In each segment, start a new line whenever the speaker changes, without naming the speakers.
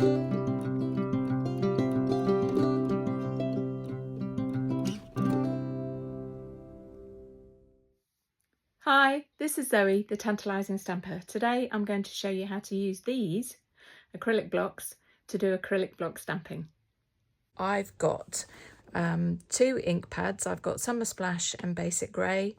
Hi, this is Zoe, the Tantalising Stamper. Today I'm going to show you how to use these acrylic blocks to do acrylic block stamping. I've got 2 ink pads. I've got Summer Splash and Basic Grey.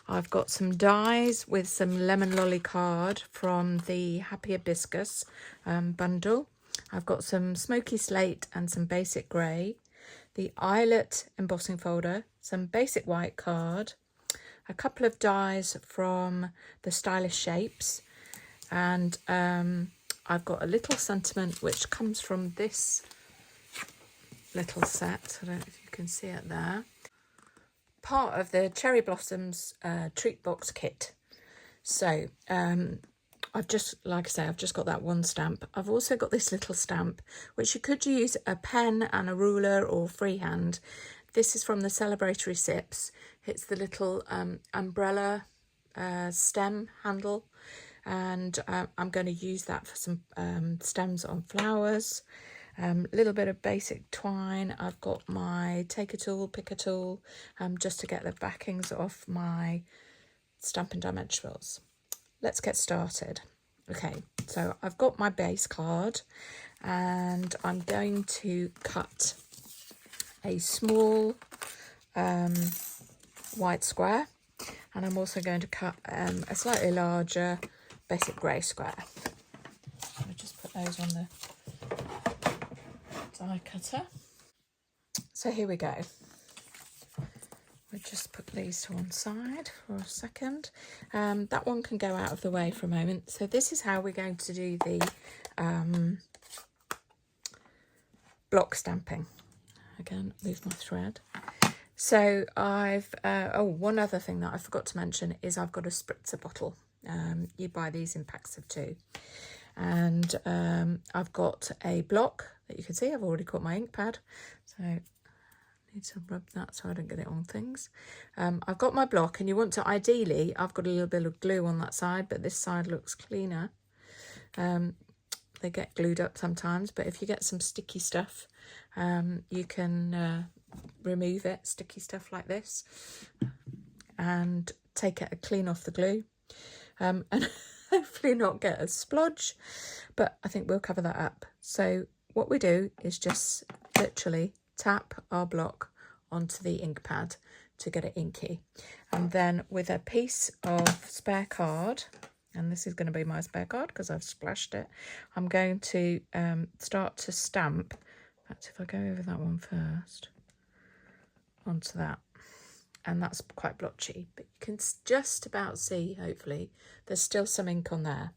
I've got some dies with some Lemon Lolly card from the Happy Hibiscus bundle. I've got some Smoky Slate and some Basic Grey. The Eyelet embossing folder, some Basic White card, a couple of dies from the Stylish Shapes, and I've got a little sentiment which comes from this little set. I don't know if you can see it there. Part of the Cherry Blossoms treat box kit. So I've just, like I say, I've just got that one stamp. I've also got this little stamp, which you could use a pen and a ruler or freehand. This is from the Celebratory Sips. It's the little umbrella stem handle, and I'm going to use that for some stems on flowers. A little bit of basic twine. I've got my take a tool, pick a tool, just to get the backings off my Stampin' Dimensionals. Let's get started. Okay, so I've got my base card, and I'm going to cut a small white square, and I'm also going to cut a slightly larger Basic Grey square. I'll just put those on the die cutter. So here we go. We'll just put these to one side for a second. That one can go out of the way for a moment. So this is how we're going to do the block stamping. Again, move my thread. So I've, one other thing that I forgot to mention is I've got a spritzer bottle. You buy these in packs of 2. And I've got a block that you can see. I've already got my ink pad. So I need to rub that so I don't get it on things. I've got my block, and you want to, ideally, I've got a little bit of glue on that side, but this side looks cleaner. They get glued up sometimes, but if you get some sticky stuff, you can remove it, sticky stuff like this, and take it clean off the glue, and hopefully not get a splodge, but I think we'll cover that up. So what we do is just literally tap our block onto the ink pad to get it inky, and then with a piece of spare card, and this is going to be my spare card because I've splashed it, I'm going to start to stamp. In fact, if I go over that one first, onto that, and that's quite blotchy, but you can just about see, hopefully, there's still some ink on there.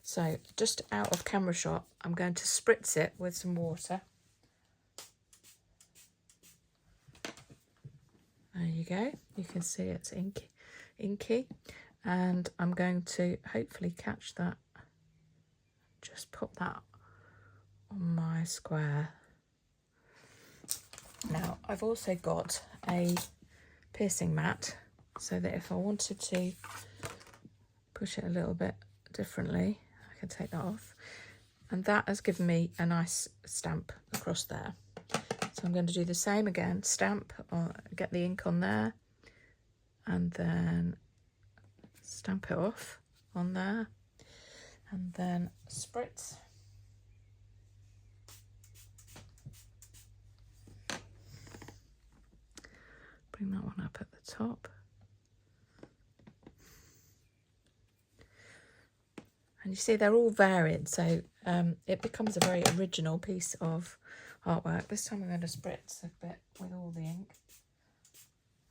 So just out of camera shot, I'm going to spritz it with some water. There you go. You can see it's inky. And I'm going to hopefully catch that. Just pop that on my square. Now, I've also got a piercing mat, so that if I wanted to push it a little bit differently, I can take that off. And that has given me a nice stamp across there. So I'm going to do the same again, stamp, or get the ink on there, and then stamp it off on there, and then spritz. Bring that one up at the top. And you see they're all varied, so it becomes a very original piece of artwork. This time I'm going to spritz a bit with all the ink.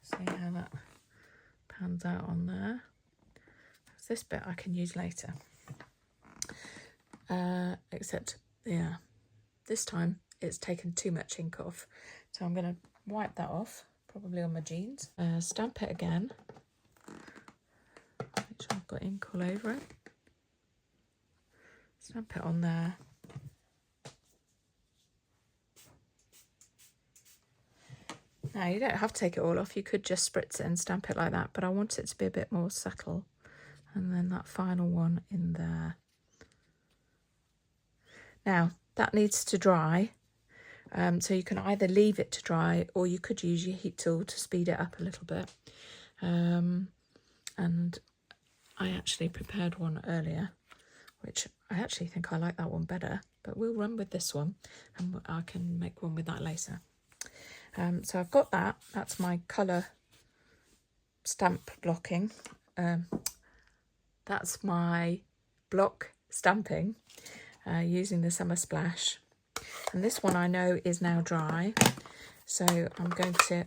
See how that pans out on there. This bit I can use later. Except, yeah, this time it's taken too much ink off. So I'm going to wipe that off, probably on my jeans. Stamp it again. Make sure I've got ink all over it. Stamp it on there. Now, you don't have to take it all off. You could just spritz it and stamp it like that, but I want it to be a bit more subtle. And then that final one in there. Now that needs to dry, so you can either leave it to dry or you could use your heat tool to speed it up a little bit. And I actually prepared one earlier, which I actually think I like that one better, but we'll run with this one and I can make one with that later. So I've got that. That's my colour stamp blocking. That's my block stamping using the Summer Splash. And this one I know is now dry. So I'm going to,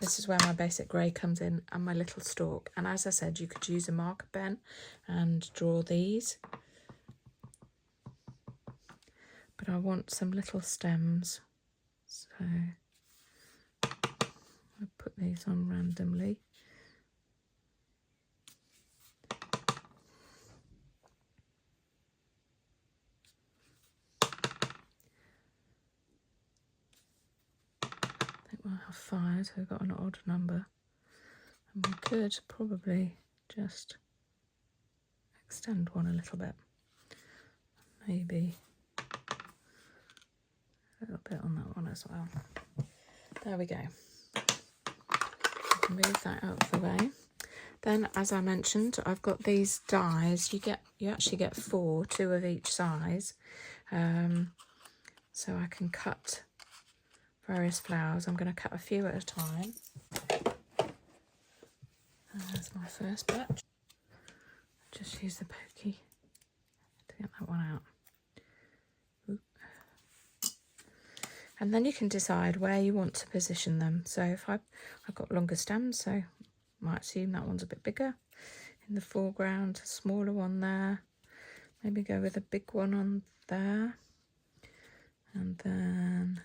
this is where my basic grey comes in and my little stalk. And as I said, you could use a marker pen and draw these. But I want some little stems. So I'll put these on randomly. We'll have 5, so we've got an odd number, and we could probably just extend one a little bit, maybe a little bit on that one as well. There we go. Move that out of the way. Then, as I mentioned, I've got these dies. You actually get 4, 2 of each size, so I can cut various flowers. I'm going to cut a few at a time. There's my first batch. Just use the pokey to get that one out. Oop. And then you can decide where you want to position them. So if I've got longer stems, so I might assume that one's a bit bigger in the foreground, a smaller one there. Maybe go with a big one on there. And then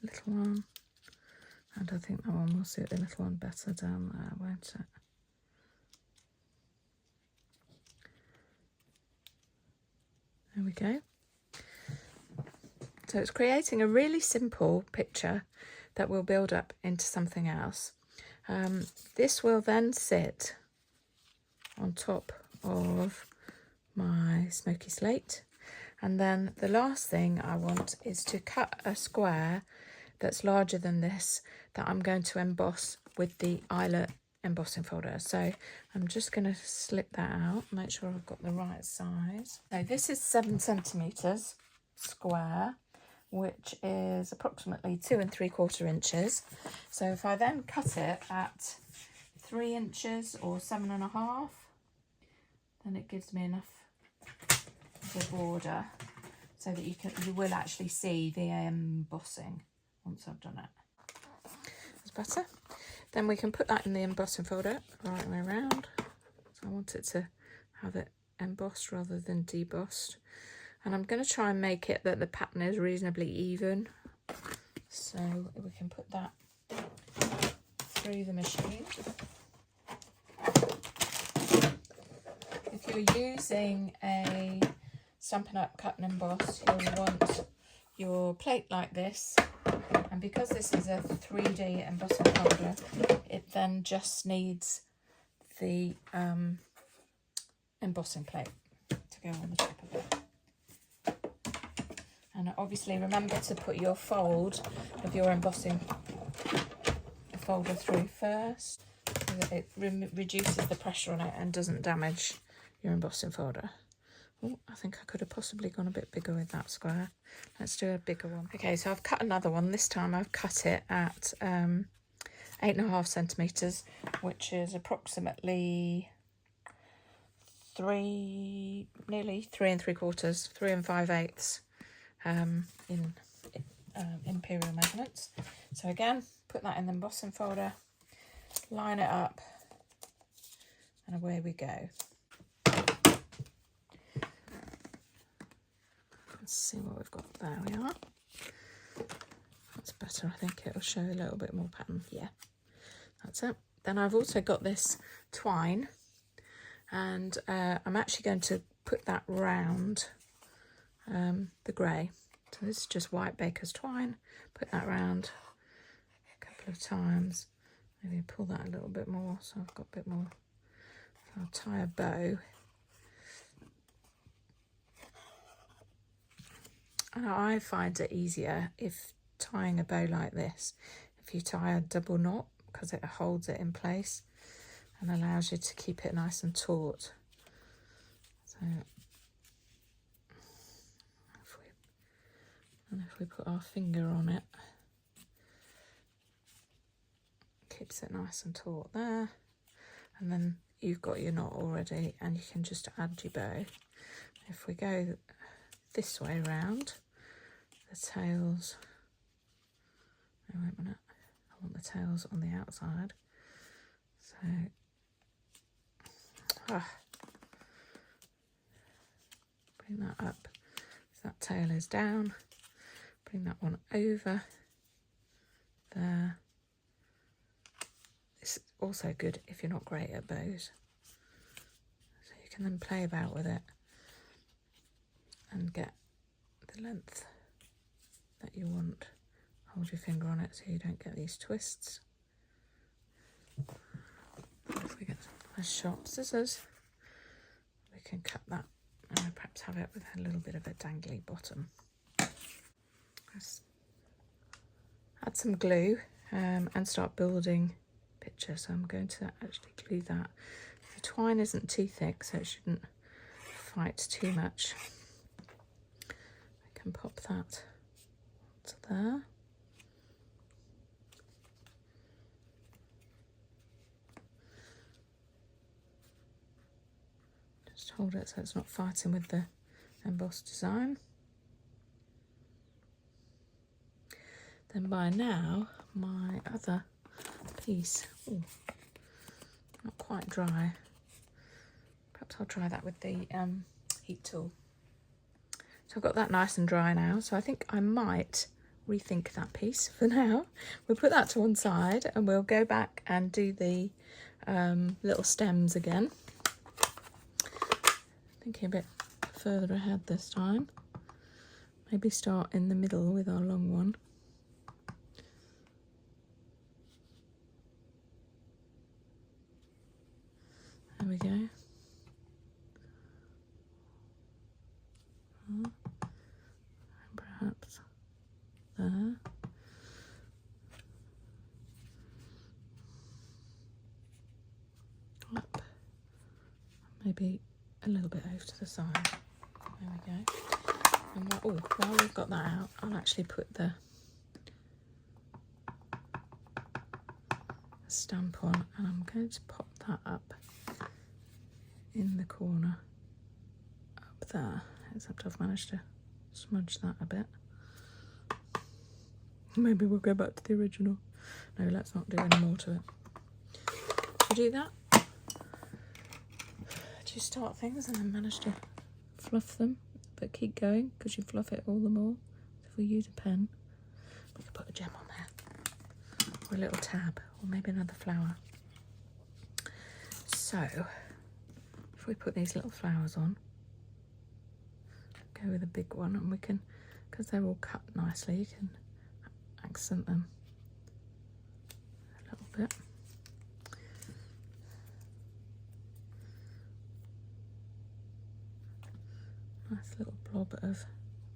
little one, and I think that one will suit the little one better down there, won't it? There we go. So it's creating a really simple picture that will build up into something else. This will then sit on top of my smoky slate, and then the last thing I want is to cut a square that's larger than this that I'm going to emboss with the eyelet embossing folder. So I'm just going to slip that out, make sure I've got the right size. So this is 7 centimetres square, which is approximately 2 3/4 inches. So if I then cut it at 3 inches or 7.5, then it gives me enough of a border so that you will actually see the embossing once I've done it. That's better. Then we can put that in the embossing folder right way around. So I want it to have it embossed rather than debossed. And I'm going to try and make it that the pattern is reasonably even. So we can put that through the machine. If you're using a Stampin' Up cut and emboss, you'll want your plate like this. And because this is a 3D embossing folder, it then just needs the embossing plate to go on the top of it. And obviously remember to put your fold of your embossing folder through first, so that it reduces the pressure on it and doesn't damage your embossing folder. Oh, I think I could have possibly gone a bit bigger with that square. Let's do a bigger one. Okay, so I've cut another one. This time I've cut it at 8.5 centimetres, which is approximately nearly 3 3/4, 3 5/8 in imperial measurements. So again, put that in the embossing folder, line it up, and away we go. Let's see what we've got. There we are. That's better. I think it'll show a little bit more pattern. Yeah, that's it. Then I've also got this twine, and I'm actually going to put that round the grey. So this is just white baker's twine. Put that round a couple of times. Maybe pull that a little bit more so I've got a bit more. I'll tie a bow. And I find it easier if tying a bow like this, if you tie a double knot, because it holds it in place and allows you to keep it nice and taut. So if we put our finger on it, keeps it nice and taut there, and then you've got your knot already and you can just add your bow. If we go this way round, the tails, oh, wait a minute, I want the tails on the outside, so bring that up so that tail is down, bring that one over there. It's also good if you're not great at bows, so you can then play about with it and get the length that you want. Hold your finger on it so you don't get these twists. If we get some nice sharp scissors, we can cut that and perhaps have it with a little bit of a dangly bottom. Let's add some glue and start building picture. So I'm going to actually glue that. The twine isn't too thick, so it shouldn't fight too much. I can pop that to there. Just hold it so it's not fighting with the embossed design. Then by now, my other piece, ooh, not quite dry. Perhaps I'll try that with the heat tool. So I've got that nice and dry now, so I think I might rethink that piece for now. We'll put that to one side and we'll go back and do the little stems again. Thinking a bit further ahead this time. Maybe start in the middle with our long one. There we go. And perhaps there. Up. Maybe a little bit over to the side. There we go. And while we've got that out, I'll actually put the stamp on, and I'm going to pop that up in the corner up there, except I've managed to smudge that a bit. Maybe we'll go back to the original. No, let's not do any more to it. To do that, you start things and then manage to fluff them, but keep going because you fluff it all the more. So if we use a pen, we could put a gem on there, or a little tab, or maybe another flower. So if we put these little flowers on, go with a big one, and we can, because they're all cut nicely, you can accent them a little bit. Nice little blob of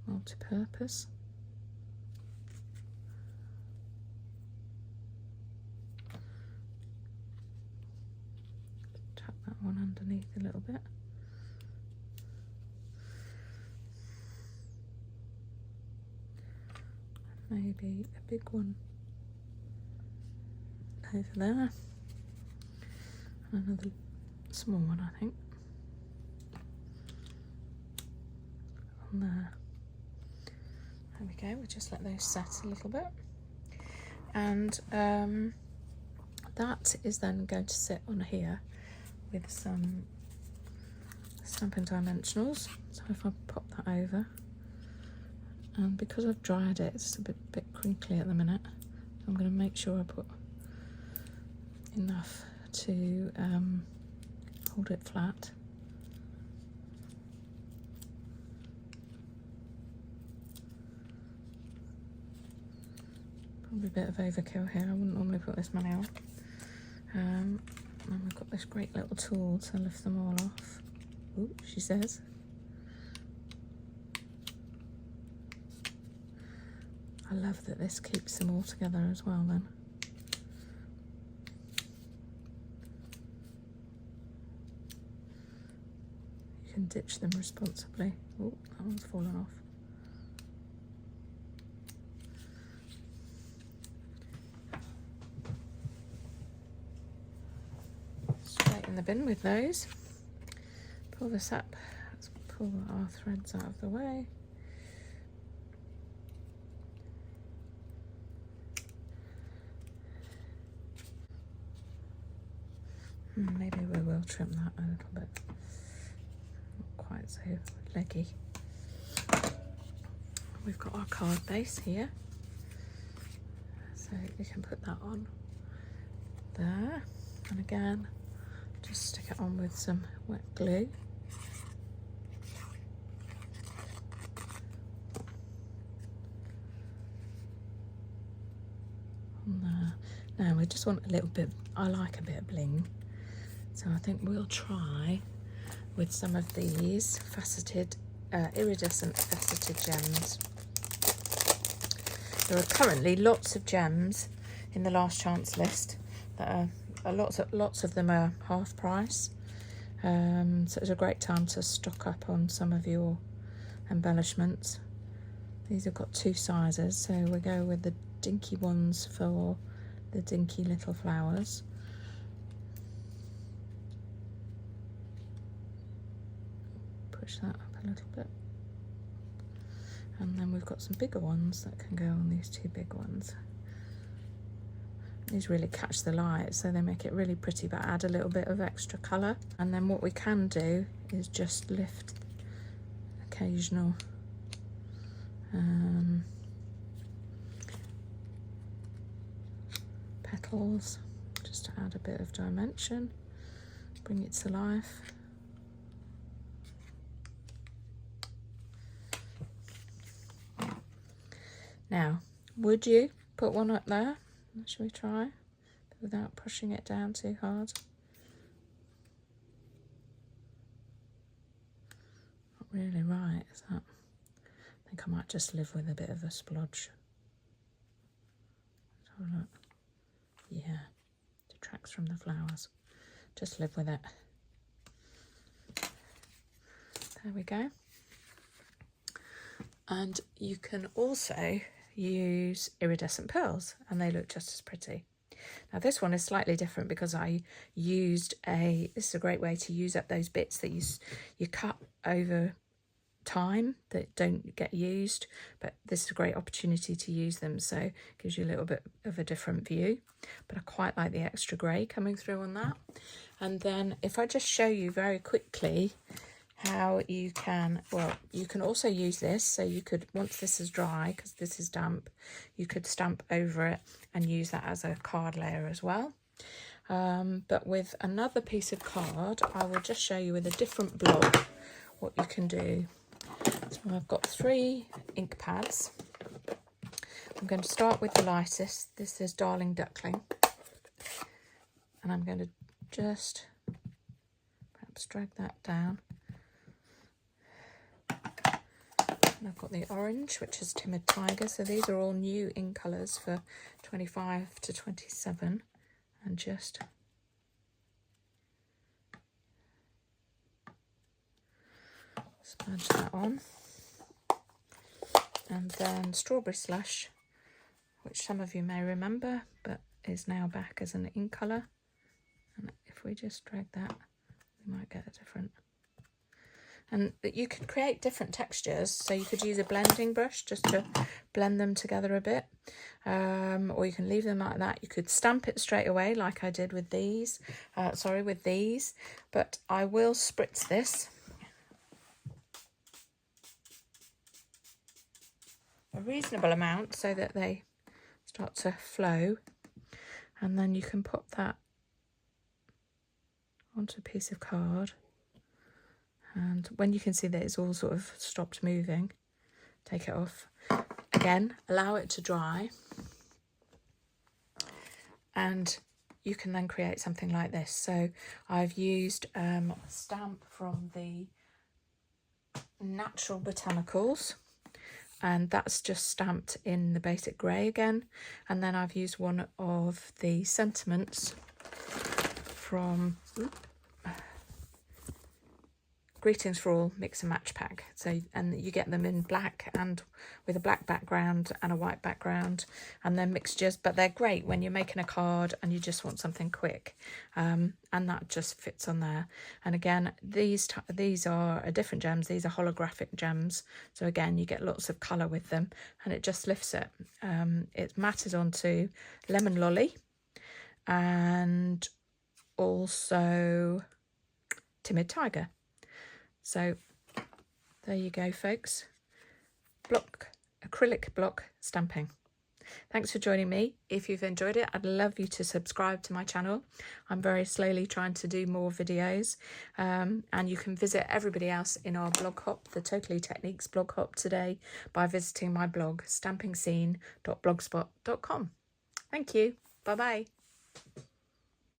multi-purpose. Tuck that one underneath a little bit. Maybe a big one over there. And another small one, I think. There we go. We'll just let those set a little bit, and that is then going to sit on here with some Stampin' Dimensionals. So if I pop that over, and because I've dried it, it's a bit crinkly at the minute, so I'm going to make sure I put enough to hold it flat. Probably a bit of overkill here. I wouldn't normally put this many on. And we've got this great little tool to lift them all off. Ooh, she says. I love that this keeps them all together as well then. You can ditch them responsibly. Oh, that one's fallen off. Straight in the bin with those. Pull this up. Let's pull our threads out of the way. Maybe we will trim that a little bit. Not quite so leggy. We've got our card base here. So we can put that on there. And again, just stick it on with some wet glue. On there. Now we just want a little bit, I like a bit of bling. So I think we'll try with some of these faceted, iridescent faceted gems. There are currently lots of gems in the last chance list that are lots of them are half price. So it's a great time to stock up on some of your embellishments. These have got 2 sizes, so we go with the dinky ones for the dinky little flowers. Push that up a little bit. And then we've got some bigger ones that can go on these 2 big ones. These really catch the light, so they make it really pretty, but add a little bit of extra colour. And then what we can do is just lift occasional petals, just to add a bit of dimension, bring it to life. Now, would you put one up there? Shall we try? Without pushing it down too hard. Not really right, is that? I think I might just live with a bit of a splodge. Let's have a look. Yeah, detracts from the flowers. Just live with it. There we go. And you can also use iridescent pearls, and they look just as pretty. Now this one is slightly different because I used this is a great way to use up those bits that you cut over time that don't get used, but this is a great opportunity to use them, so it gives you a little bit of a different view. But I quite like the extra grey coming through on that. And then if I just show you very quickly how you can, well, you can also use this, so you could, once this is dry, because this is damp, you could stamp over it and use that as a card layer as well. But with another piece of card, I will just show you with a different block what you can do. So I've got 3 ink pads. I'm going to start with the lightest. This is Darling Duckling, and I'm going to just perhaps drag that down. And I've got the orange, which is Timid Tiger. So these are all new ink colours for 25 to 27. And just smudge that on. And then Strawberry Slush, which some of you may remember, but is now back as an ink colour. And if we just drag that, we might get a different. And you could create different textures, so you could use a blending brush just to blend them together a bit, or you can leave them like that. You could stamp it straight away like I did with these, with these, but I will spritz this a reasonable amount so that they start to flow, and then you can pop that onto a piece of card. And when you can see that it's all sort of stopped moving, take it off. Again, allow it to dry. And you can then create something like this. So I've used a stamp from the Natural Botanicals, and that's just stamped in the basic grey again. And then I've used one of the sentiments from Greetings for All mix and match pack. So, and you get them in black and with a black background and a white background, and they're mixtures, but they're great when you're making a card and you just want something quick, and that just fits on there. And again, these are different gems. These are holographic gems, so again you get lots of colour with them, and it just lifts it. It matters onto Lemon Lolly and also Timid Tiger. So there you go, folks. Acrylic block stamping. Thanks for joining me. If you've enjoyed it, I'd love you to subscribe to my channel. I'm very slowly trying to do more videos, and you can visit everybody else in our blog hop, the Totally Techniques blog hop today, by visiting my blog, stampingscene.blogspot.com. Thank you. Bye-bye.